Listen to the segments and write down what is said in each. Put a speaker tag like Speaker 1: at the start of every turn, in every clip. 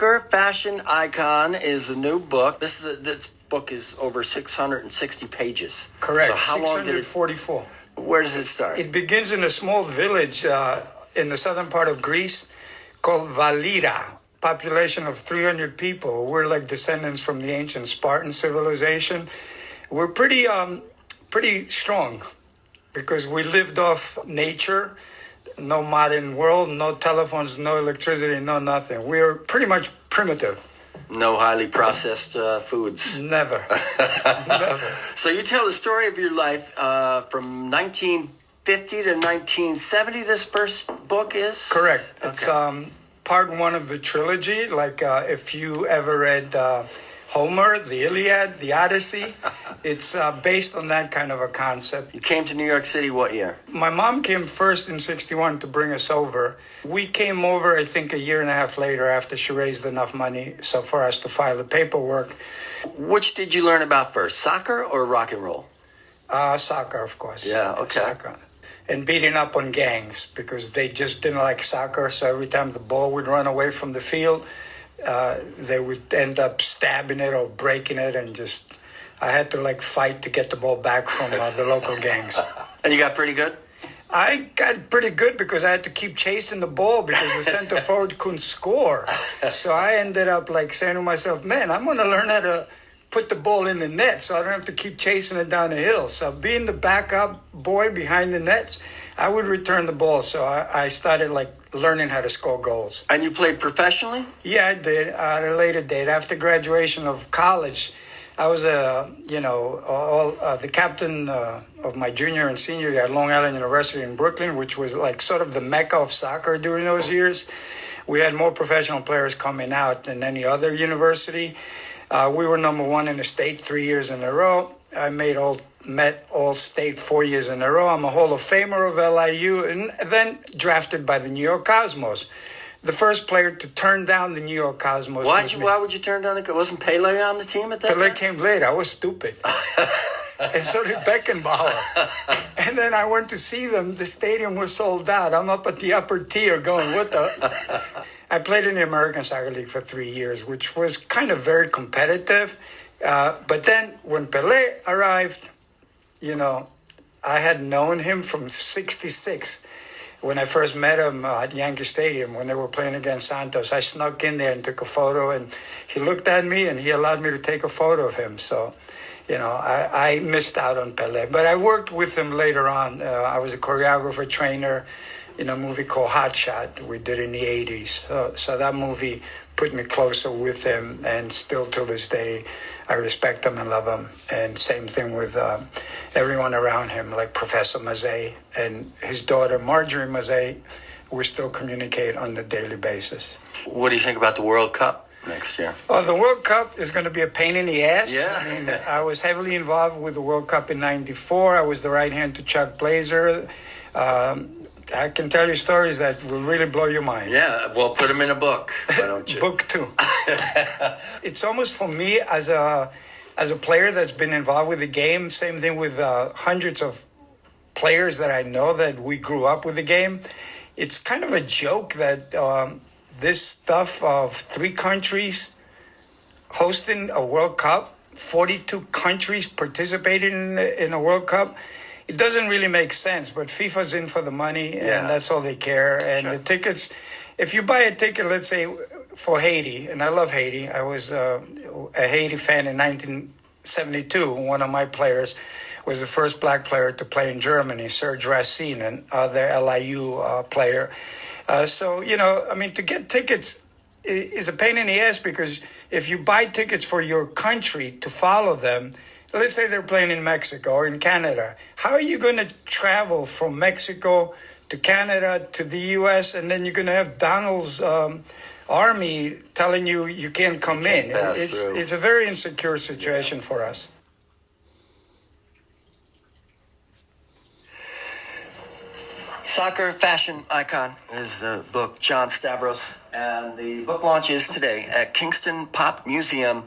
Speaker 1: Soccer Fashion Icon is the new book. This book is over 660 pages.
Speaker 2: Correct.
Speaker 1: So how long did it?
Speaker 2: 644.
Speaker 1: Where does it start?
Speaker 2: It begins in a small village in the southern part of Greece called Valira. Population of 300 people. We're like descendants from the ancient Spartan civilization. We're pretty strong because we lived off nature. No modern world, no telephones, no electricity, no nothing. We're pretty much primitive.
Speaker 1: No highly processed foods.
Speaker 2: Never. Never.
Speaker 1: So you tell the story of your life from 1950 to 1970, this first book is?
Speaker 2: Correct.
Speaker 1: Okay.
Speaker 2: It's part one of the trilogy. Like if you ever read Homer, the Iliad, the Odyssey, it's based on that kind of a concept.
Speaker 1: You came to New York City what year?
Speaker 2: My mom came first in 61 to bring us over. We came over, I think, a year and a half later after she raised enough money so for us to file the paperwork.
Speaker 1: Which did you learn about first, soccer or rock and roll?
Speaker 2: Soccer, of course.
Speaker 1: Yeah, okay.
Speaker 2: Soccer. And beating up on gangs because they just didn't like soccer. So every time the ball would run away from the field, they would end up stabbing it or breaking it, and just I had to like fight to get the ball back from the local gangs.
Speaker 1: And you got pretty good?
Speaker 2: I got pretty good because I had to keep chasing the ball because the center forward couldn't score. So I ended up like saying to myself, man, I'm going to learn how to put the ball in the net so I don't have to keep chasing it down the hill. So being the backup boy behind the nets, I would return the ball. So I started like learning how to score goals.
Speaker 1: And you played professionally?
Speaker 2: Yeah, I did at a later date. After graduation of college, I was the captain of my junior and senior year at Long Island University in Brooklyn, which was like sort of the mecca of soccer during those years. We had more professional players coming out than any other university. We were number one in the state 3 years in a row. I met all state 4 years in a row. I'm a Hall of Famer of LIU, and then drafted by the New York Cosmos. The first player to turn down the New York Cosmos.
Speaker 1: Why would you turn down wasn't Pele on the team at that time?
Speaker 2: Pele came late. I was stupid. And so did Beckenbauer. And then I went to see them. The stadium was sold out. I'm up at the upper tier going, what the? I played in the American Soccer League for 3 years, which was kind of very competitive. But then when Pele arrived, I had known him from 66. When I first met him at Yankee Stadium when they were playing against Santos, I snuck in there and took a photo, and he looked at me and he allowed me to take a photo of him. So, I missed out on Pele. But I worked with him later on. I was a choreographer, trainer in a movie called Hot Shot we did in the 80s. So that movie put me closer with him, and still to this day, I respect him and love him. And same thing with everyone around him, like Professor Mazet and his daughter, Marjorie Mazet. We still communicate on a daily basis.
Speaker 1: What do you think about the World Cup next year?
Speaker 2: Oh, the World Cup is going to be a pain in the ass.
Speaker 1: Yeah.
Speaker 2: I was heavily involved with the World Cup in '94. I was the right hand to Chuck Blazer. I can tell you stories that will really blow your mind.
Speaker 1: Yeah, well, put them in a book, why don't you?
Speaker 2: Book 2. It's almost for me as a player that's been involved with the game. Same thing with hundreds of players that I know that we grew up with the game. It's kind of a joke that this stuff of 3 countries hosting a World Cup, 42 countries participating in a World Cup. It doesn't really make sense, but FIFA's in for the money, and that's all they care. And the tickets, if you buy a ticket, let's say, for Haiti, and I love Haiti. I was a Haiti fan in 1972. One of my players was the first black player to play in Germany, Serge Racine, and other LIU player. To get tickets is a pain in the ass, because if you buy tickets for your country to follow them, let's say they're playing in Mexico or in Canada. How are you going to travel from Mexico to Canada to the U.S. and then you're going to have Donald's army telling you can't come in? It's a very insecure situation for us.
Speaker 1: Soccer Fashion Icon is the book, John Stavros, and the book launches today at Kingston Pop Museum.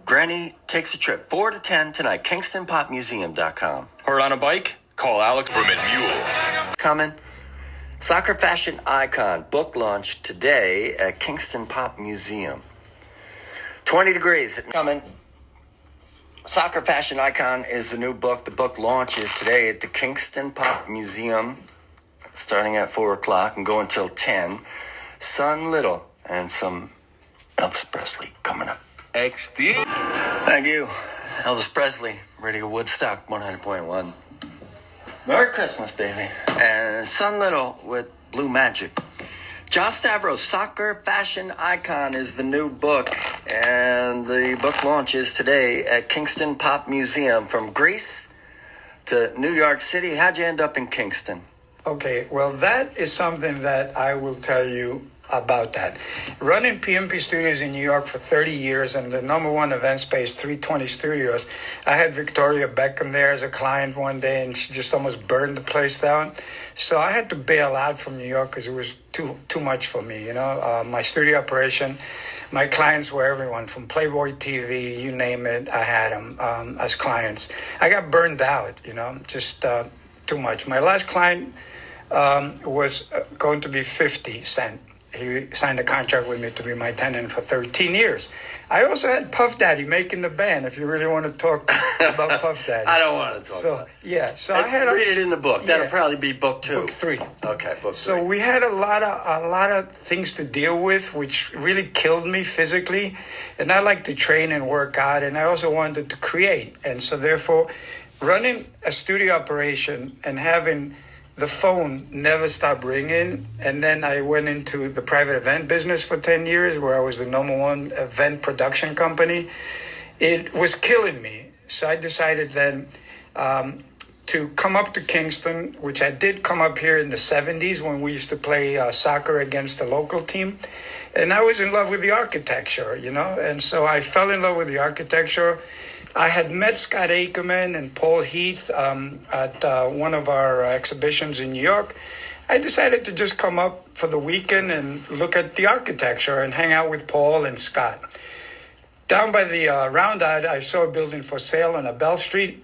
Speaker 1: Granny takes a trip 4 to 10 tonight. KingstonPopMuseum.com.
Speaker 3: Heard on a bike? Call Alex Berman Mule.
Speaker 1: Coming Soccer fashion icon, book launch today at Kingston Pop Museum. 20 degrees coming. Soccer fashion icon is the new book. The book launches today at the Kingston Pop Museum, starting at 4 o'clock and going till 10. Son Little and some Elvis Presley coming up.
Speaker 3: XD.
Speaker 1: Thank you. Elvis Presley, Radio Woodstock 100.1. Merry Christmas, baby. And Son Little with Blue Magic. John Stavros, Soccer Fashion Icon is the new book. And the book launches today at Kingston Pop Museum. From Greece to New York City. How'd you end up in Kingston?
Speaker 2: Okay, well, that is something that I will tell you about that. Running PMP Studios in New York for 30 years and the number one event space, 320 Studios, I had Victoria Beckham there as a client one day, and she just almost burned the place down. So I had to bail out from New York because it was too much for me, you know. My studio operation, my clients were everyone from Playboy TV, you name it, I had them as clients. I got burned out, you know, just too much. My last client was going to be 50 Cent. He signed a contract with me to be my tenant for 13 years. I also had Puff Daddy making the band, if you really want to talk about Puff Daddy.
Speaker 1: I don't want to talk about it.
Speaker 2: Yeah, so I had
Speaker 1: read it in the book. That'll probably be book 2.
Speaker 2: Book 3.
Speaker 1: Okay, book 3.
Speaker 2: So we had a lot of things to deal with, which really killed me physically. And I like to train and work out, and I also wanted to create. And so therefore, running a studio operation and having the phone never stopped ringing. And then I went into the private event business for 10 years, where I was the number one event production company. It was killing me. So I decided then to come up to Kingston, which I did come up here in the 70s when we used to play soccer against the local team. And I was in love with the architecture, you know. And so I fell in love with the architecture. I had met Scott Ackerman and Paul Heath at one of our exhibitions in New York. I decided to just come up for the weekend and look at the architecture and hang out with Paul and Scott. Down by the roundout, I saw a building for sale on Bell Street.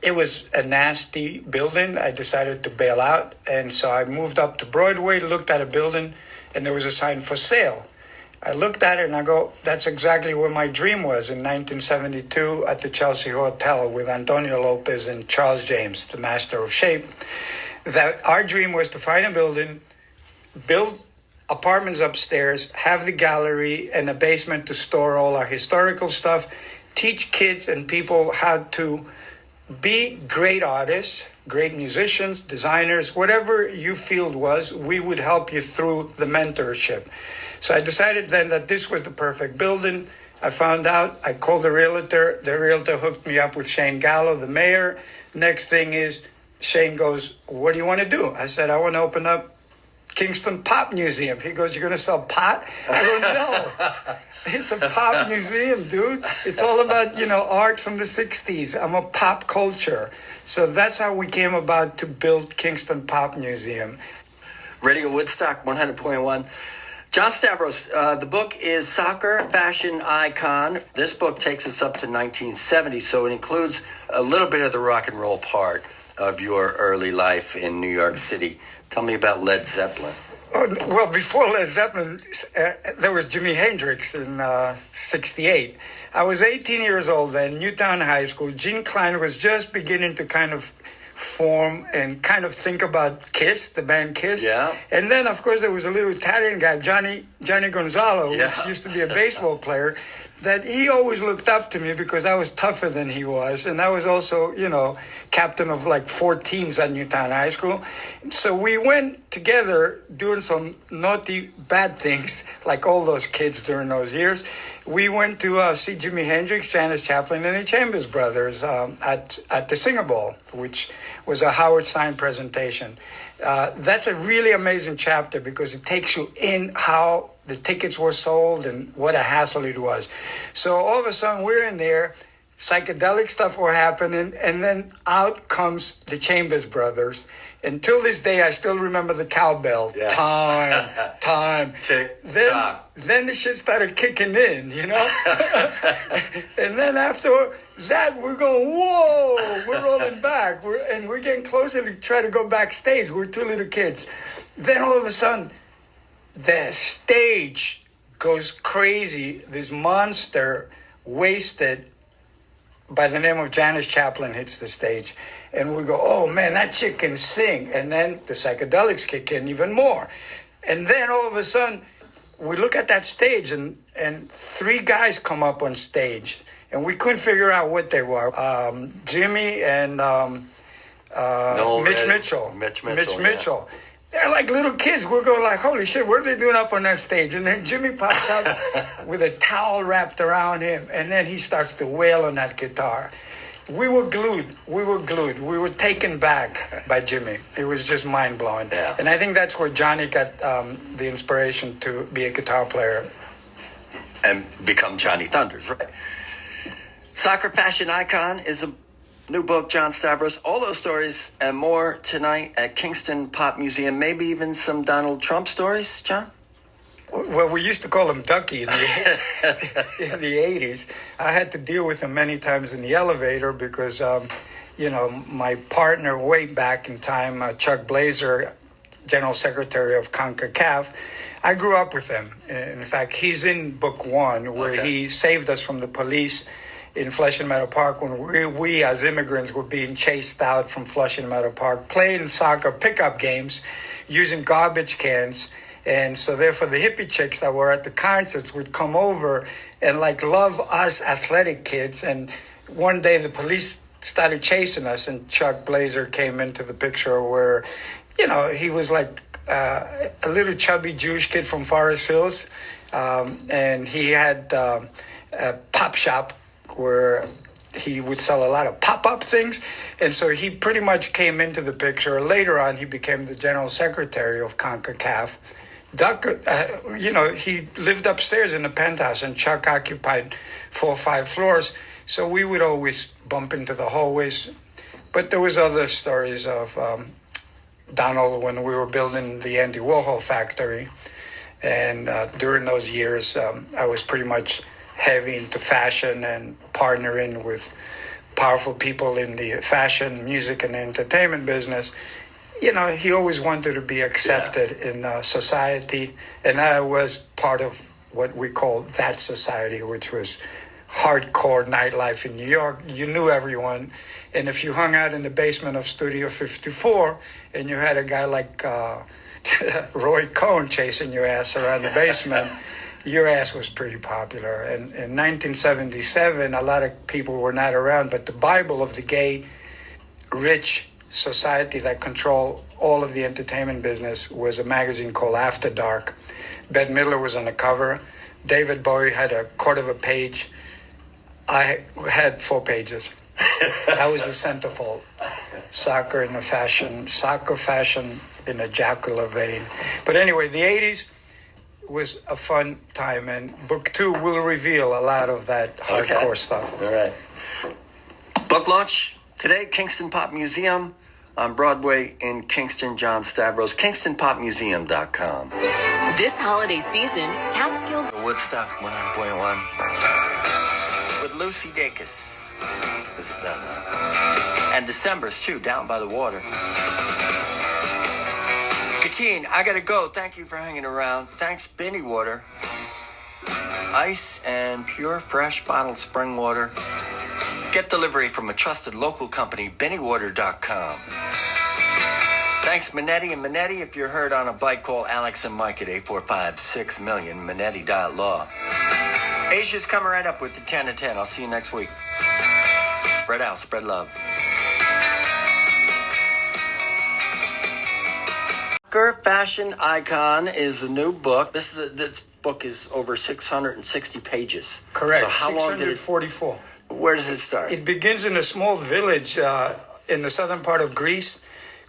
Speaker 2: It was a nasty building. I decided to bail out. And so I moved up to Broadway, looked at a building, and there was a sign for sale. I looked at it and I go, that's exactly where my dream was in 1972 at the Chelsea Hotel with Antonio Lopez and Charles James, the master of shape. That our dream was to find a building, build apartments upstairs, have the gallery and a basement to store all our historical stuff, teach kids and people how to be great artists, great musicians, designers, whatever your field was, we would help you through the mentorship. So I decided then that this was the perfect building. I found out, I called the realtor hooked me up with Shane Gallo, the mayor. Next thing is, Shane goes, what do you want to do? I said, I want to open up Kingston Pop Museum. He goes, you're going to sell pot? I go, no. It's a pop museum, dude. It's all about, you know, art from the 60s. I'm a pop culture. So that's how we came about to build Kingston Pop Museum.
Speaker 1: Radio Woodstock 100.1. John Stavros, the book is Soccer Fashion Icon. This book takes us up to 1970, so it includes a little bit of the rock and roll part of your early life in New York City. Tell me about Led Zeppelin.
Speaker 2: Oh, well, before Led Zeppelin, there was Jimi Hendrix in 68. I was 18 years old then, Newtown High School. Gene Klein was just beginning to kind of form and kind of think about Kiss, the band Kiss.
Speaker 1: Yeah.
Speaker 2: And then, of course, there was a little Italian guy, Johnny Gonzalo,
Speaker 1: Yeah.
Speaker 2: which used to be a baseball player, that he always looked up to me because I was tougher than he was. And I was also, you know, captain of like 4 teams at Newtown High School. So we went together doing some naughty, bad things, like all those kids during those years. We went to see Jimi Hendrix, Janis Joplin, and the Chambers Brothers at the Singer Bowl, which was a Howard Stein presentation. That's a really amazing chapter because it takes you in how the tickets were sold and what a hassle it was. So all of a sudden we're in there, psychedelic stuff were happening, and then out comes the Chambers Brothers. Until this day, I still remember the cowbell.
Speaker 1: Yeah.
Speaker 2: Time.
Speaker 1: Tick,
Speaker 2: then the shit started kicking in, you know? And then after That we're going, whoa, we're rolling back. We're getting closer to try to go backstage. We're two little kids. Then all of a sudden, the stage goes crazy. This monster, wasted, by the name of Janis Joplin, hits the stage. And we go, oh man, that chick can sing. And then the psychedelics kick in even more. And then all of a sudden, we look at that stage and three guys come up on stage. And we couldn't figure out what they were. Jimmy and Mitch Mitchell.
Speaker 1: Mitch
Speaker 2: Mitchell. They're like little kids. We're going like, holy shit, what are they doing up on that stage? And then Jimmy pops up with a towel wrapped around him. And then he starts to wail on that guitar. We were glued. We were taken back by Jimmy. It was just mind-blowing.
Speaker 1: Yeah.
Speaker 2: And I think that's where Johnny got the inspiration to be a guitar player.
Speaker 1: And become Johnny Thunders, right? Soccer Fashion Icon is a new book, John Stavros. All those stories and more tonight at Kingston Pop Museum. Maybe even some Donald Trump stories, John?
Speaker 2: Well, we used to call him Ducky in the 80s. I had to deal with him many times in the elevator because, my partner way back in time, Chuck Blazer, General Secretary of CONCACAF, I grew up with him. In fact, he's in book one where he saved us from the police in Flushing Meadow Park when we as immigrants were being chased out from Flushing Meadow Park, playing soccer pickup games using garbage cans. And so therefore the hippie chicks that were at the concerts would come over and like love us athletic kids. And one day the police started chasing us and Chuck Blazer came into the picture where, he was like a little chubby Jewish kid from Forest Hills. And he had a pop shop where he would sell a lot of pop-up things. And so he pretty much came into the picture. Later on, he became the general secretary of CONCACAF. Duck, he lived upstairs in the penthouse, and Chuck occupied 4 or 5 floors. So we would always bump into the hallways. But there was other stories of Donald when we were building the Andy Warhol factory. And during those years, I was pretty much heavy into fashion and partnering with powerful people in the fashion, music, and entertainment business. He always wanted to be accepted in society. And I was part of what we call that society, which was hardcore nightlife in New York. You knew everyone. And if you hung out in the basement of Studio 54 and you had a guy like Roy Cohn chasing your ass around the basement, your ass was pretty popular. And in 1977, a lot of people were not around, but the Bible of the gay, rich society that controlled all of the entertainment business was a magazine called After Dark. Bette Midler was on the cover. David Bowie had a quarter of a page. I had 4 pages. I was the centerfold. Soccer fashion in a jocular vein. But anyway, the 80s was a fun time, and book 2 will reveal a lot of that hardcore stuff.
Speaker 1: All right. Book launch today, Kingston Pop Museum on Broadway in Kingston. John Stavros, KingstonPopMuseum.com.
Speaker 3: This holiday season, Catskill
Speaker 1: Woodstock 100.1 with Lucy Dacus. Is it done? And December's too, down by the water. Gattine, I gotta go. Thank you for hanging around. Thanks, Binny Water. Ice and pure, fresh bottled spring water. Get delivery from a trusted local company, BinnyWater.com. Thanks, Minetti and Minetti. If you're heard on a bike, call Alex and Mike at 845-6000000, Minetti.law. Asia's coming right up with the 10 to 10. I'll see you next week. Spread out, spread love. Fashion Icon is the new book. This book is over 660 pages.
Speaker 2: Correct.
Speaker 1: So how long did it?
Speaker 2: 644.
Speaker 1: Where does it start?
Speaker 2: It begins in a small village in the southern part of Greece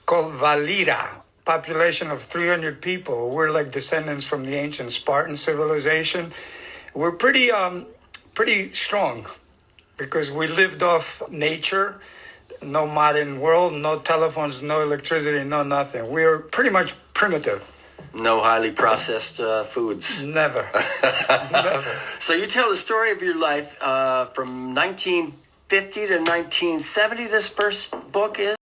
Speaker 2: called Valira. Population of 300 people. We're like descendants from the ancient Spartan civilization. We're pretty strong because we lived off nature. No modern world, no telephones, no electricity, no nothing. We're pretty much primitive.
Speaker 1: No highly processed foods.
Speaker 2: Never.
Speaker 1: Never. So you tell the story of your life from 19 1950 to 1970, this first book is?